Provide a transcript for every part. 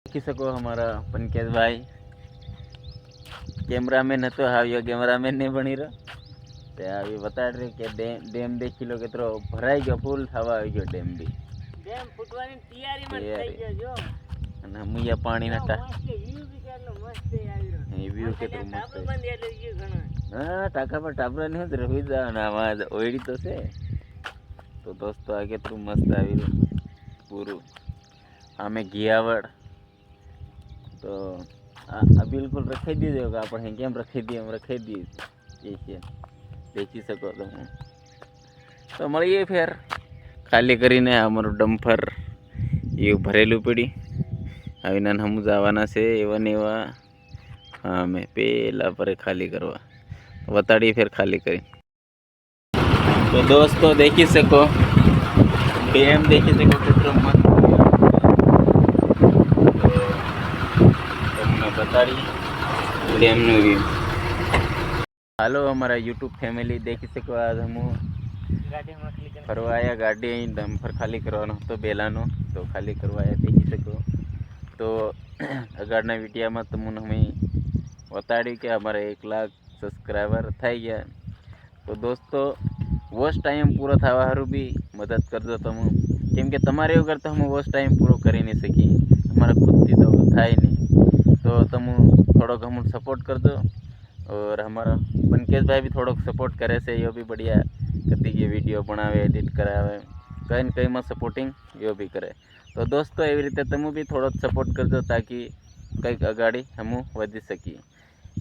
देखी सको हमारा पंकज भाई कैमरामैन है तो हावियो कैमरामैन नहीं बनी रहो अभी बता रहे कि डेम देखी लो के भराई गयो फूल थवा आई गयो डेम भी ડેમ ફૂટવાની તૈયારીમાં જ થઈ ગયો જો અને હમુયા પાણીના મસ્ત વ્યૂ બી કેટલો મસ્ત આવી રહ્યો એ વ્યૂ કેટલો મસ્ત ટાપુ બંધ એટલે વ્યૂ ઘણો હા ટાકા પર ટાપરા નહીં જ રહી જા અને આમાં ઓયડી તો છે તો દોસ્તો આગે તો મસ્ત આવી પૂરું આમે ઘિયાવડ તો આ બિલકુલ રખી દીધો કે આપણે કેમ રખી દઈએ એમ રખી દઈએ એ છે દેખી શકો તમે તો મળીએ ફેર ખાલી કરીને અમારું ડમ્ફર એવું ભરેલું પડી આવીને હમ જવાના છે એવા ને એવા હા મેં પેલા પર ખાલી કરવા बताड़िए फिर खाली करें तो दोस्तों देखी सको डैम देखी सको कितना मस्त તમને બતાડી ડેમનું વ્યૂ હાલો અમારા યુટ્યુબ ફેમિલી દેખી શકો આજ હું ફરવા આવ્યા ગાડી અહીં ડમ્ફર ખાલી કરવાનો હતો બેલાનો તો ખાલી કરવા આવ્યા દેખી શકો તો આગળના વિડીયોમાં તમને અમે બતાડ્યું કે અમારે 1 લાખ सब्सक्राइबर થઈ ગયા તો દોસ્તો વોચ ટાઈમ પૂરો થવા હારું બી મદદ કરજો તમે કેમ કે તમારે વગર તો हम વોચ ટાઈમ પૂરો કરી નહીં શકીએ અમારા ખુદથી તો થાય નહીં તો તમે થોડોક हम सपोर्ट कर दो और हमारा पंकज भाई भी थोड़ा सपोर्ट करे से यो भी बढ़िया कति की वीडियो बनावे एडिट करावे कहीं न कहीं में सपोर्टिंग यो भी करे तो दोस्तों एवी रीते તમે भी थोड़ा सपोर्ट कर दो ताकि કંઈક અગાડી हम વધી શકીએ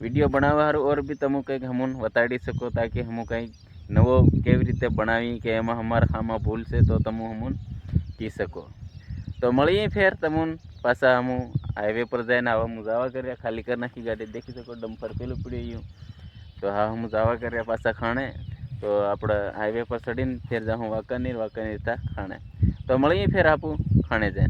वीडियो बनावा और भी तमु कंईक हमन बताड़ी सको ताकि हम कंईक नवो केवी रीते बनावी के एम हमारा आमा भूल से तो तमु हमन की सको तो मळीए फेर तमुन पासा हम हाईवे पर जाए आवा मुजावा कर खाली कर नाखी गाड़ी देखी सको डम्फर पेलू पड़ी तो हाँ हम जावा कर पासा खाने तो आप हाईवे पर चढ़ी फिर जाऊँ वाकानीर था खाने तो मळीए फेर आप खाने जाए।